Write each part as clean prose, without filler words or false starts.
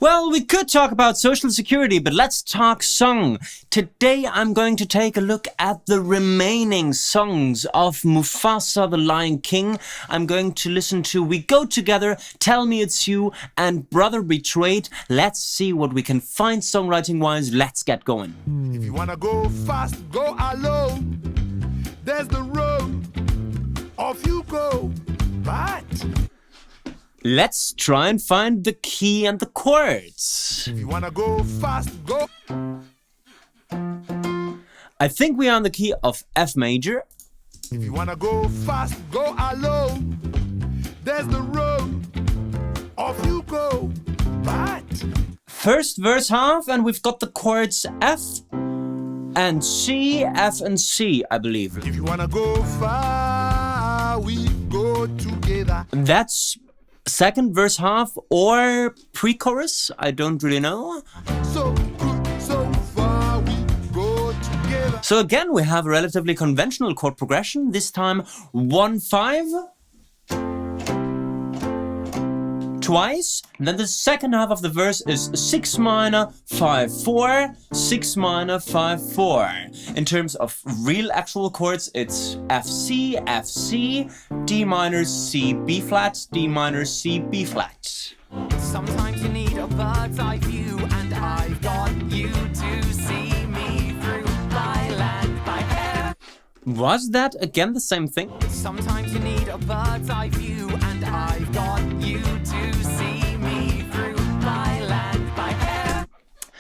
Well, we could talk about social security, but let's talk song. Today I'm going to take a look at the remaining songs of Mufasa, the Lion King. I'm going to listen to We Go Together, Tell Me It's You, and Brother Betrayed. Let's see what we can find songwriting-wise. Let's get going. If you wanna go fast, go alone. There's the road. Off you go. But Let's try and find the key and the chords. if you wanna go fast, go. I think we are on the key of F major. If you wanna go fast, go alone. There's the road. Off you go. But First verse half, and we've got the chords F and C, F and C, I believe. if you wanna go far, we go together. That's second verse half or pre-chorus, I don't really know. So good, so far, we go together. So again, we have a relatively conventional chord progression, this time 1-5. Twice. Then the second half of the verse is 6 minor, 5-4, 6 minor, 5-4. In terms of real actual chords, it's F C, F C, D minor, C, B flat, D minor, C, B flat. Sometimes you need a bird's eye view, and I've got you to see me through by land, by air. Was that again the same thing? Sometimes you need a bird's eye view, and I've got you to see me through by land, by air.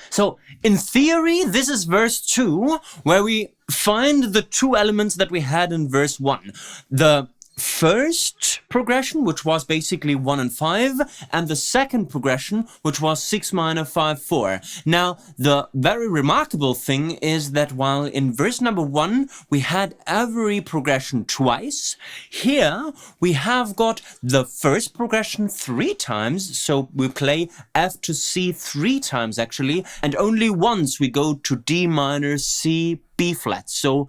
So, in theory, this is verse 2, where we find the two elements that we had in verse 1. The first progression, which was basically 1 and 5, and the second progression, which was 6 minor, 5-4. Now, the very remarkable thing is that while in verse number 1 we had every progression twice, here we have got the first progression 3 times, so we play F to C 3 times actually, and only once we go to D minor, C, B flat. So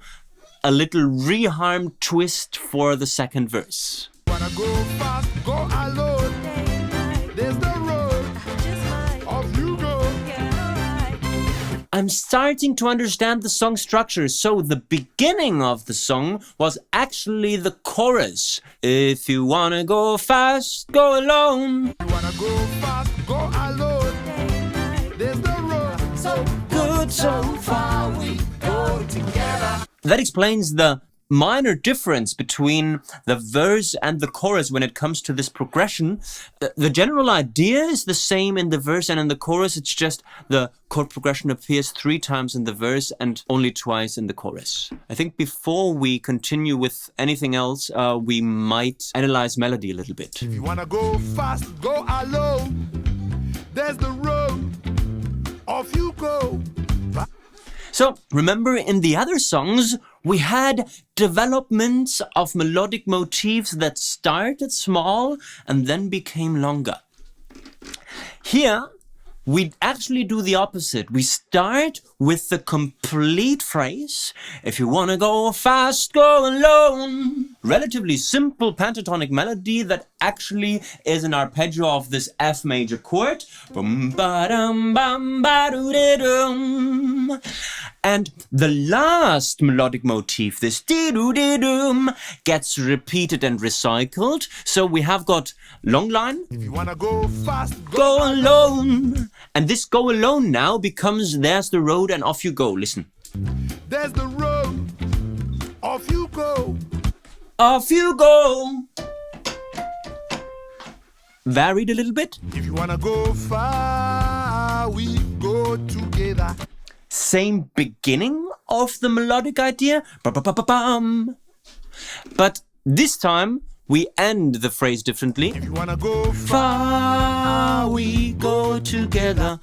a little reharmed twist for the second verse. Wanna go fast, go alone. There's the road. Off you go. I'm starting to understand the song structure. So the beginning of the song was actually the chorus. If you wanna go fast, go alone. You wanna go fast, go alone. There's the road. So Good, so Far we go together. that explains the minor difference between the verse and the chorus when it comes to this progression. The general idea is the same in the verse and in the chorus. It's just the chord progression appears 3 times in the verse and only twice in the chorus. I think before we continue with anything else, we might analyze melody a little bit. if you wanna go fast, go alone. There's the road. Off you go. But So, remember in the other songs, we had developments of melodic motifs that started small and then became longer. Here, we actually do the opposite. We start with the complete phrase. If you wanna go fast, go alone. Relatively simple pentatonic melody that actually is an arpeggio of this F major chord. Bum, ba-dum, bum, ba-do-de-dum. And the last melodic motif, this dee-doo-dee-doom, gets repeated and recycled. So we have got long line, if you wanna go fast, go alone. And this go alone now becomes there's the road and off you go. Listen. There's the road. Off you go. Off you go. Varied a little bit. If you wanna go far, we go together. Same beginning of the melodic idea. Ba-ba-ba-ba-bum. But this time we end the phrase differently. If you wanna go Far we go together.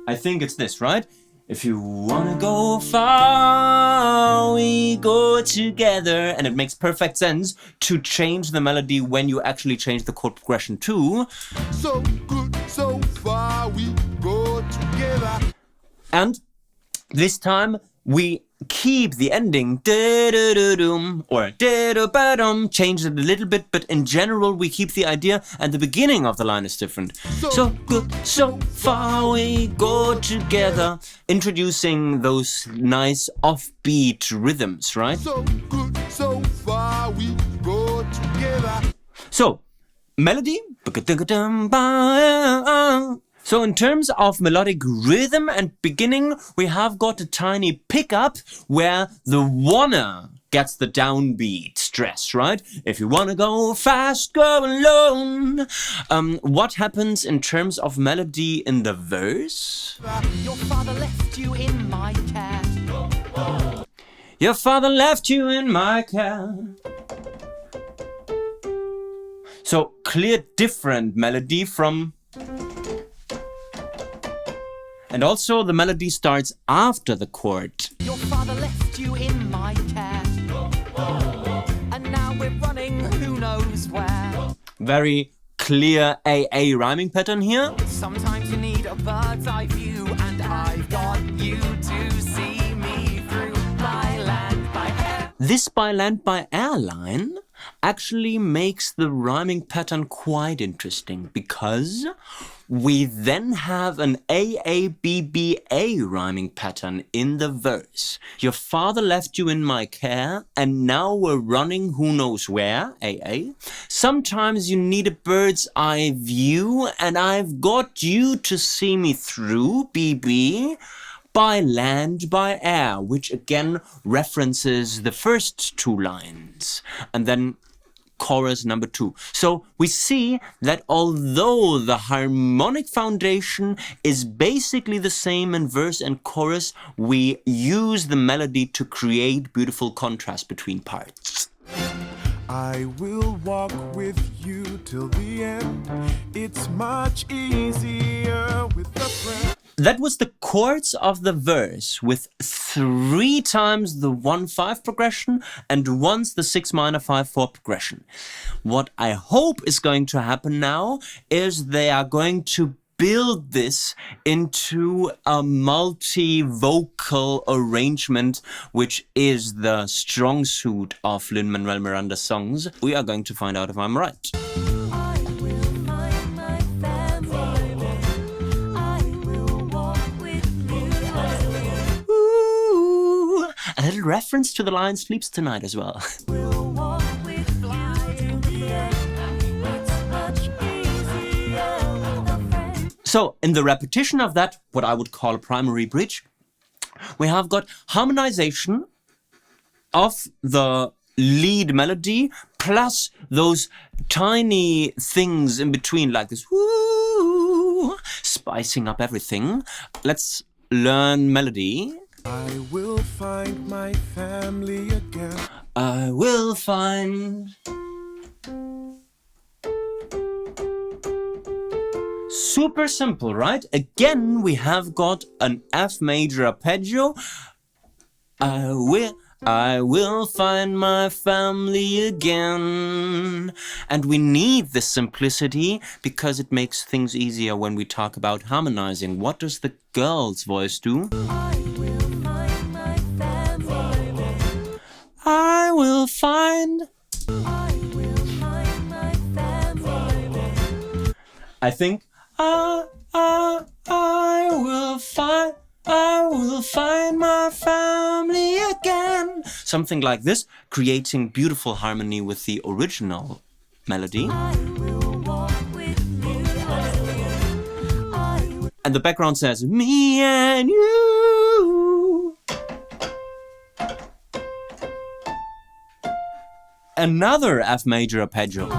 I think it's this, right? If you wanna go far, we go together. And it makes perfect sense to change the melody when you actually change the chord progression too. so good, so far we go together. And this time we keep the ending da-da-da-dum or da-da-ba-dum, change it a little bit, but in general we keep the idea, and the beginning of the line is different. So good, so far we go together, introducing those nice offbeat rhythms, right? So good, so far we go together. So, melody. So in terms of melodic rhythm and beginning, we have got a tiny pickup where the wanna gets the downbeat stress, right? If you wanna go fast, go alone. What happens in terms of melody in the verse? Your father left you in my care. Your father left you in my care. So clear different melody from... And also the melody starts after the chord. Your father left you in my care. And now we're running who knows where. Very clear AA rhyming pattern here. Sometimes you need a bird's eye view, and I've got you to see me through by land, by air. This by land by air line actually makes the rhyming pattern quite interesting, because we then have an AABBA rhyming pattern in the verse. Your father left you in my care, and now we're running who knows where, AA. Sometimes you need a bird's eye view, and I've got you to see me through, BB. By land, by air, which again references the first two lines. And then chorus number 2. So we see that although the harmonic foundation is basically the same in verse and chorus, we use the melody to create beautiful contrast between parts. I will walk with you till the end. It's much easier with a friend. That was the chords of the verse with 3 times the 1-5 progression and once the 6 minor 5-4 progression. What I hope is going to happen now is they are going to build this into a multi-vocal arrangement, which is the strong suit of Lin-Manuel Miranda songs. We are going to find out if I'm right. A little reference to the line Sleeps Tonight as well. So, in the repetition of that, what I would call a primary bridge, we have got harmonization of the lead melody plus those tiny things in between, like this woo, spicing up everything. Let's learn melody. I will find my family again. I will find. Super simple, right? Again, we have got an F major arpeggio. I will find my family again. And we need this simplicity because it makes things easier when we talk about harmonizing. What does the girl's voice do? I will find. I think I will find my family again. Something like this, creating beautiful harmony with the original melody. And the background says, me and you. Another F major arpeggio.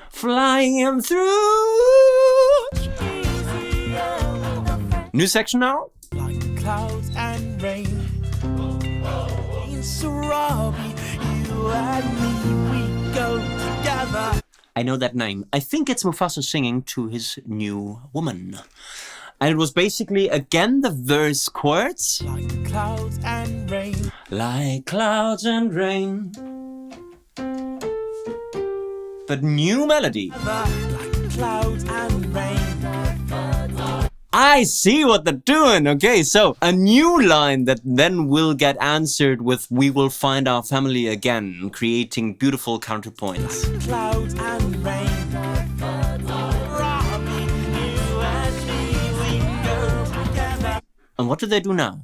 Flying through. New section now. Like clouds and rain. In Sarabi, you and me, we go together. I know that name. I think it's Mufasa singing to his new woman. And it was basically, again, the verse chords. Like clouds and rain. Like clouds and rain. But new melody. Like clouds and rain. I see what they're doing. Okay, so a new line that then will get answered with "We will find our family again," creating beautiful counterpoints. Clouds and rain. And what do they do now?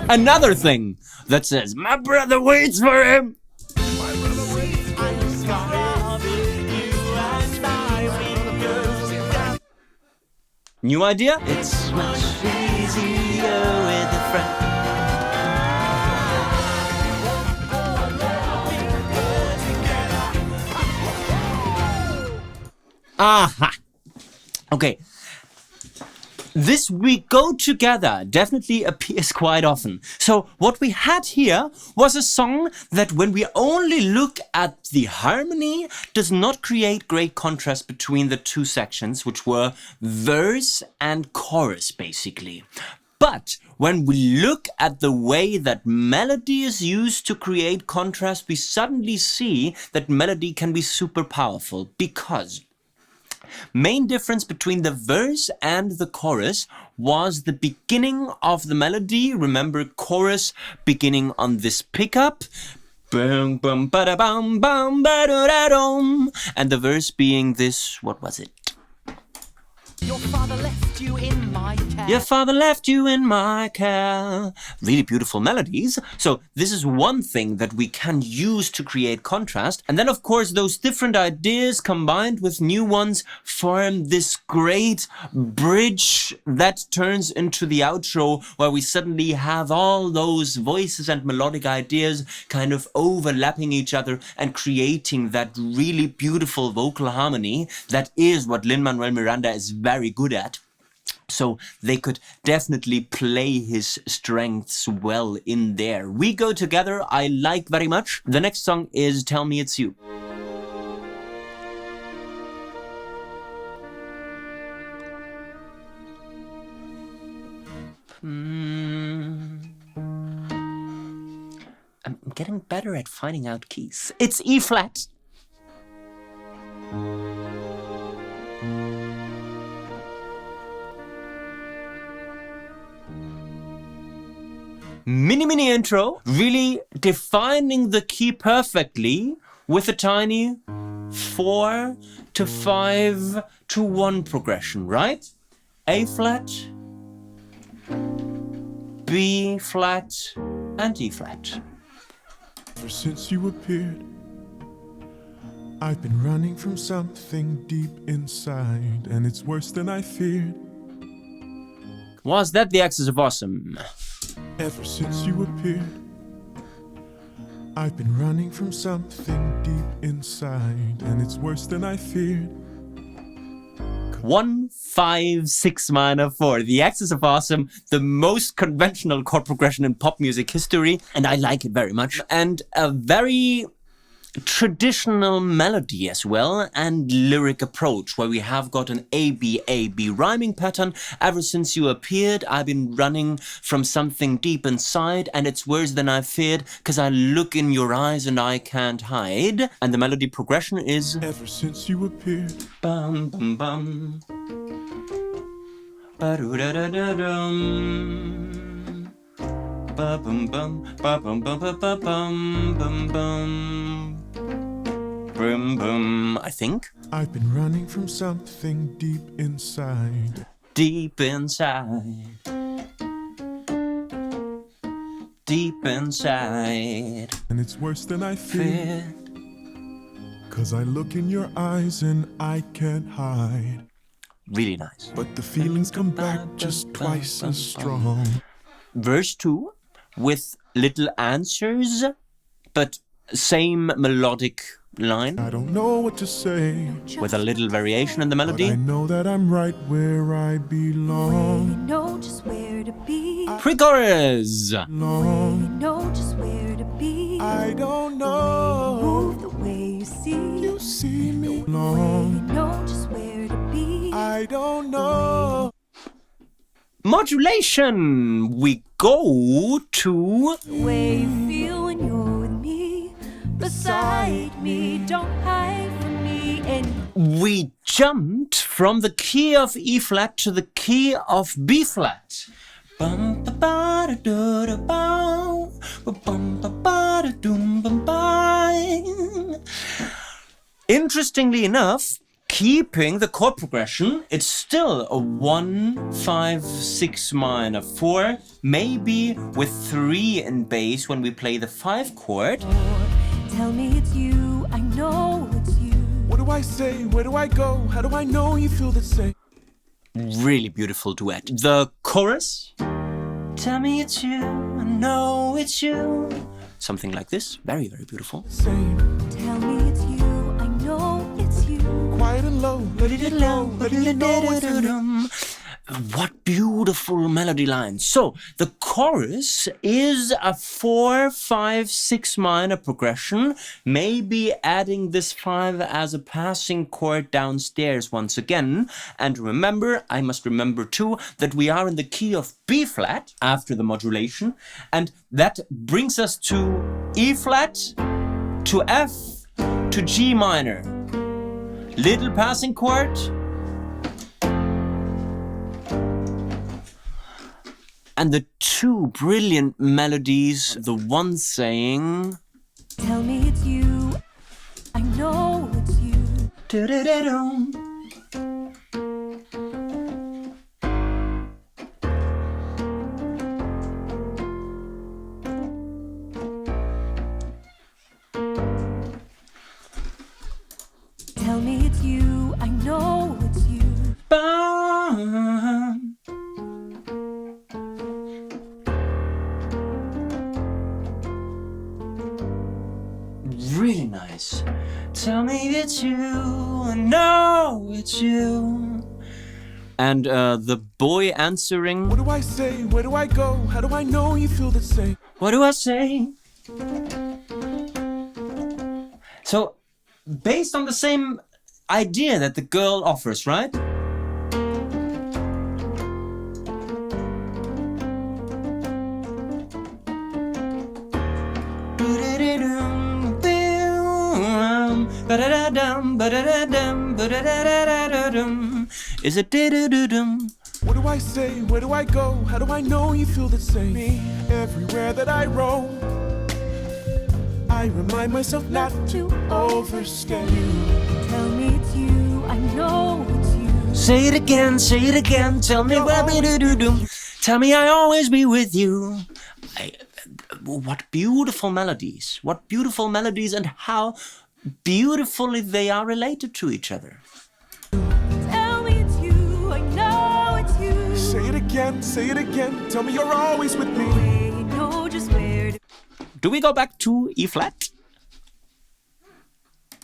Another thing that says, "My brother waits for him." New idea? It's much easier with a friend. Aha! Okay. This "we go together" definitely appears quite often. So what we had here was a song that, when we only look at the harmony, does not create great contrast between the two sections, which were verse and chorus basically. But when we look at the way that melody is used to create contrast, we suddenly see that melody can be super powerful, because main difference between the verse and the chorus was the beginning of the melody. Remember, chorus beginning on this pickup, bum bum ba da bum bum ba da da dum, and the verse being this, what was it? Your father left you in my care. Your father left you in my care. Really beautiful melodies. So this is one thing that we can use to create contrast. And then, of course, those different ideas combined with new ones form this great bridge that turns into the outro, where we suddenly have all those voices and melodic ideas kind of overlapping each other and creating that really beautiful vocal harmony that is what Lin-Manuel Miranda is very good at. So they could definitely play his strengths well in there. "We Go Together" I like very much. The next song is "Tell Me It's You." I'm getting better at finding out keys. It's E flat. Mini intro, really defining the key perfectly with a tiny 4 to 5 to 1 progression, right? A flat, B flat, and E flat. Ever since you appeared, I've been running from something deep inside, and it's worse than I feared. Was that the Axis of Awesome? Ever since you appeared, I've been running from something deep inside, and it's worse than I feared. 1, 5, 6 minor 4. The Axis of Awesome, the most conventional chord progression in pop music history, and I like it very much. And a very traditional melody as well, and lyric approach, where we have got an A-B rhyming pattern. Ever since you appeared, I've been running from something deep inside, and it's worse than I feared, 'cause I look in your eyes and I can't hide. And the melody progression is Ever since you appeared, bum bum bum, ba-do-da-da-da-dum, ba-bum bum, ba-bum bum ba-bum bum bum. Boom, boom, I think. I've been running from something deep inside. Deep inside. Deep inside. And it's worse than I feared. 'Cause I look in your eyes and I can't hide. Really nice. But the feelings come back just twice as strong. Verse 2 with little answers, but same melodic line. I don't know what to say, With a little variation in the but melody. I know that I'm right where I belong. Know just where to be. Pre-chorus. Long. Know just where to be. I don't know. Move the way you see. You see me long. Know just where to be. I don't know. Modulation. We go to The way you feel when you're with me. Beside me, don't hide from me. And we jumped from the key of E flat to the key of B flat. Bum ba ba da do da bow, bum ba ba da doom bum bye. Interestingly enough, keeping the chord progression, it's still a 1, 5, 6 minor 4, maybe with 3 in bass when we play the 5 chord. Tell me it's you, I know it's you. What do I say? Where do I go? How do I know you feel the same? Really beautiful duet. The chorus. Tell me it's you, I know it's you. Something like this. Very, very beautiful. Same. Tell me it's you, I know it's you. Quiet and low, letting it go, letting you know what's in me. What beautiful melody lines. So the chorus is a 4, 5, 6 minor progression, maybe adding this 5 as a passing chord downstairs once again. And remember, I must remember too, that we are in the key of B flat after the modulation, and that brings us to E flat, to F, to G minor. Little passing chord. And the two brilliant melodies, the one saying... Tell me it's you, I know it's you. "Da-da-da-dum." Tell me it's you, I know it's you. Bum. Really nice. Tell me it's you, I know it's you. And the boy answering, What do I say? Where do I go? How do I know you feel the same? what do I say? So, based on the same idea that the girl offers, right? Is it dee-doo-doo-dum? What do I say? Where do I go? How do I know you feel the same? Me, everywhere that I roam, I remind myself not to overstay you. Tell me it's you, I know it's you. Say it again, tell me what we do. Tell me I always be with you. What beautiful melodies, and how beautifully they are related to each other. Tell me it's you, I know it's you. Say it again, tell me you're always with me. You know just where to Do we go back to E flat?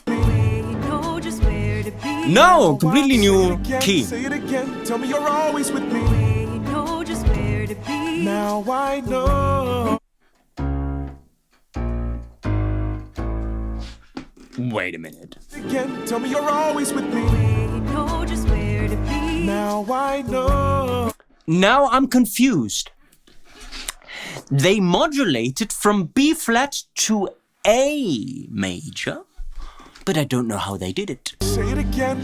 be. You know just where to be. No, completely new key. Say it again, tell me you're always with me. You know just where to be. Now I know. Wait a minute. Again, tell me you're always with me. You know just where to be. Now I know. Now I'm confused. They modulated from B flat to A major, but I don't know how they did it. Say it again,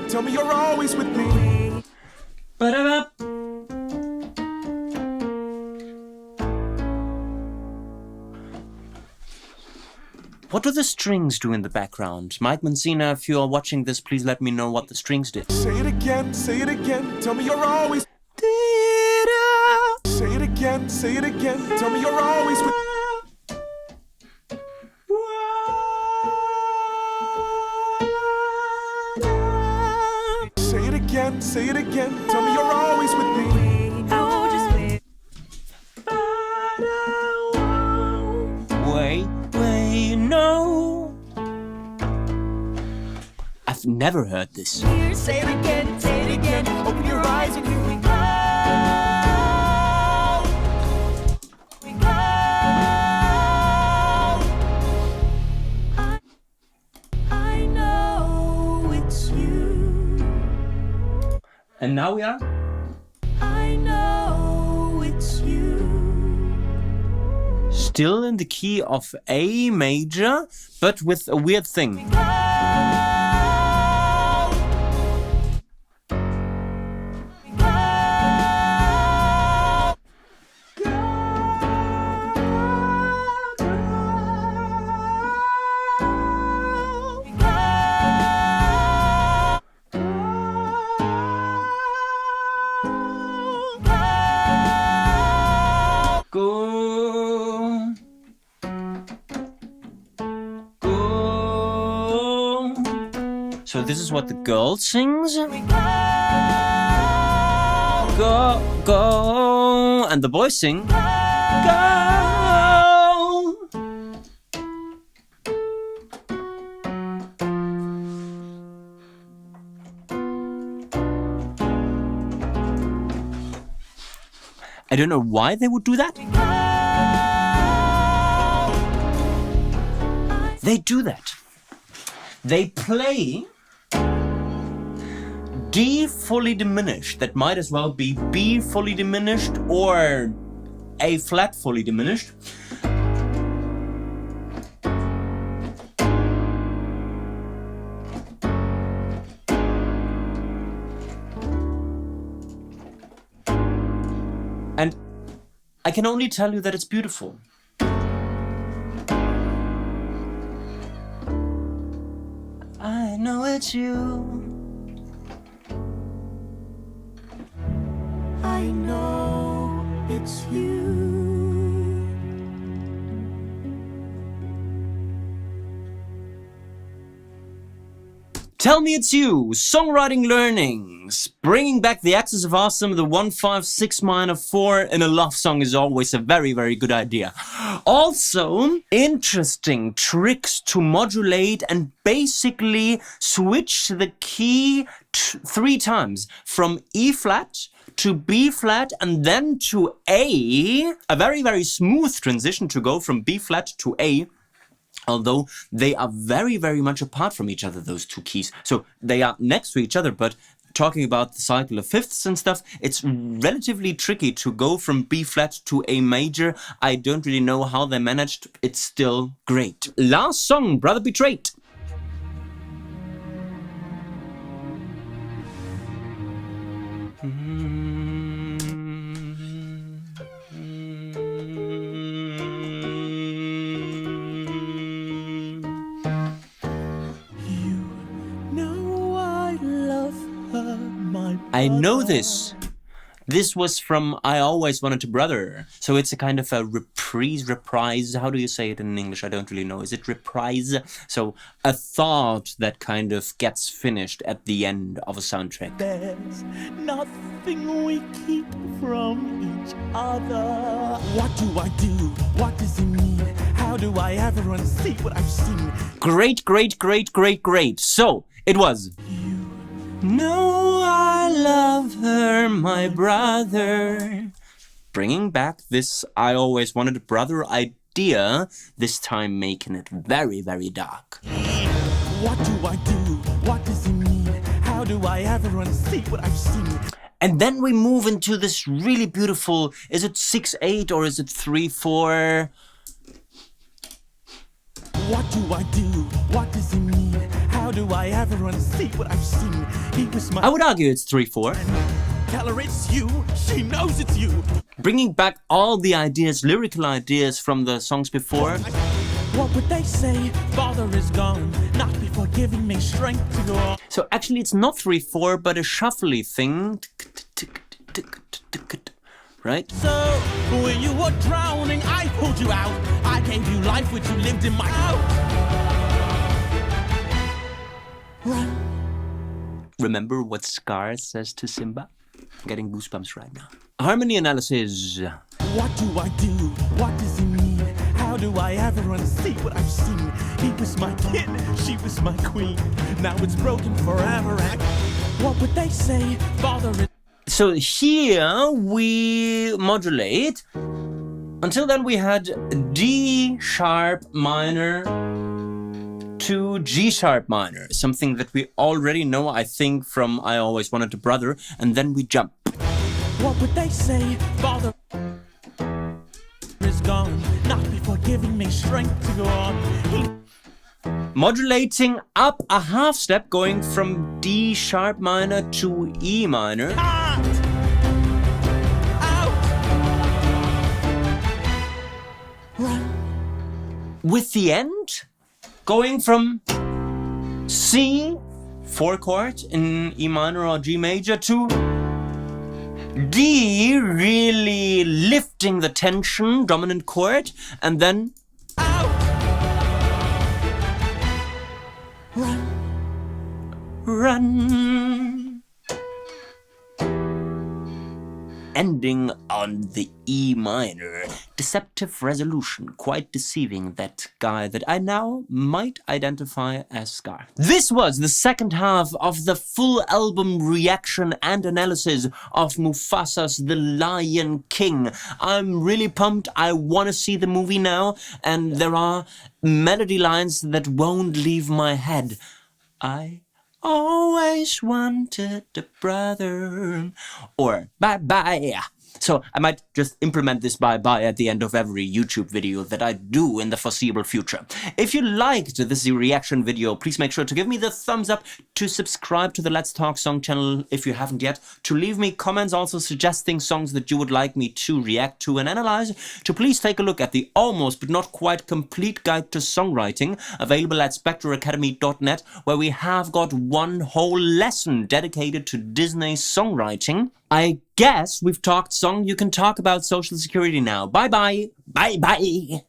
tell me you're always with me. Ba-da-ba. What do the strings do in the background? Mike Mancina, if you are watching this, please let me know what the strings did. Say it again, tell me you're always. Say it again, tell me you're always with. Say it again, tell me you're always with me. You know just where. Wait, no. I've never heard this. Here, say it again, open your eyes and here we go. We go. I know it's you. And now we are? I know it's you. Still in the key of A major, but with a weird thing. So this is what the girl sings. Go, go. And the boys sing. Go. I don't know why they would do that. They do that. They play D fully diminished. That might as well be B fully diminished or A flat fully diminished. And I can only tell you that it's beautiful. I know it's you. I know it's you. Tell Me It's You, Songwriting Learnings. Bringing back the axis of awesome, the 1-5-6 minor 4 in a love song is always a very, very good idea. Also, interesting tricks to modulate and basically switch the key 3 times from E flat to B flat and then to A. A very, very smooth transition to go from B flat to A. Although they are very, very much apart from each other, those 2 keys. So they are next to each other, but talking about the cycle of fifths and stuff, it's relatively tricky to go from B flat to A major. I don't really know how they managed. It's still great. Last song, Brother Betrayed. I know this. This was from I Always Wanted a Brother. So it's a kind of a reprise. How do you say it in English? I don't really know. Is it reprise? So a thought that kind of gets finished at the end of a soundtrack. There's nothing we keep from each other. What do I do? What does it mean? How do I ever unsee what I've seen? Great, great, great, great, great. So it was. No, I love her, my brother. Bringing back this I Always Wanted a Brother idea, this time making it very, very dark. What do I do? What does it mean? How do I ever unsee what I've seen? And then we move into this really beautiful, is it 6/8 or is it 3/4? What do I do? What does it mean? How do I ever unsee what I've seen? He was my... I would argue it's 3/4. Tell her it's you. She knows it's you. Bringing back all the ideas, lyrical ideas from the songs before. What would they say? Father is gone, not before giving me strength to go on. So actually it's not 3/4, but a shuffly thing. Right? So, when you were drowning, I pulled you out. I gave you life, which you lived in my house. Run. Remember what Scar says to Simba? I'm getting goosebumps right now. Harmony analysis. What do I do? What does it mean? How do I ever unsee what I've seen? He was my kid, she was my queen. Now it's broken forever. What would they say? Father is... So here we modulate. Until then we had D sharp minor to G sharp minor. Something that we already know, I think, from I Always Wanted a Brother. And then we jump. What would they say? Father is gone, not before giving me strength to go on. Modulating up a half step, going from D sharp minor to E minor. With the end, going from C, 4 chord in E minor or G major, to D, really lifting the tension, dominant chord, and then run. Ending on the E minor. Deceptive resolution. Quite deceiving, that guy that I now might identify as Scar. This was the second half of the full album reaction and analysis of Mufasa's The Lion King. I'm really pumped. I want to see the movie now, and there are melody lines that won't leave my head. I always wanted a brother. Or bye-bye. So I might just implement this bye-bye at the end of every YouTube video that I do in the foreseeable future. If you liked this reaction video, please make sure to give me the thumbs up, to subscribe to the Let's Talk Song channel if you haven't yet, to leave me comments also suggesting songs that you would like me to react to and analyze, to please take a look at the almost but not quite complete guide to songwriting available at spectreacademy.net, where we have got one whole lesson dedicated to Disney songwriting. I guess we've talked song, you can talk about social security now. Bye-bye. Bye-bye.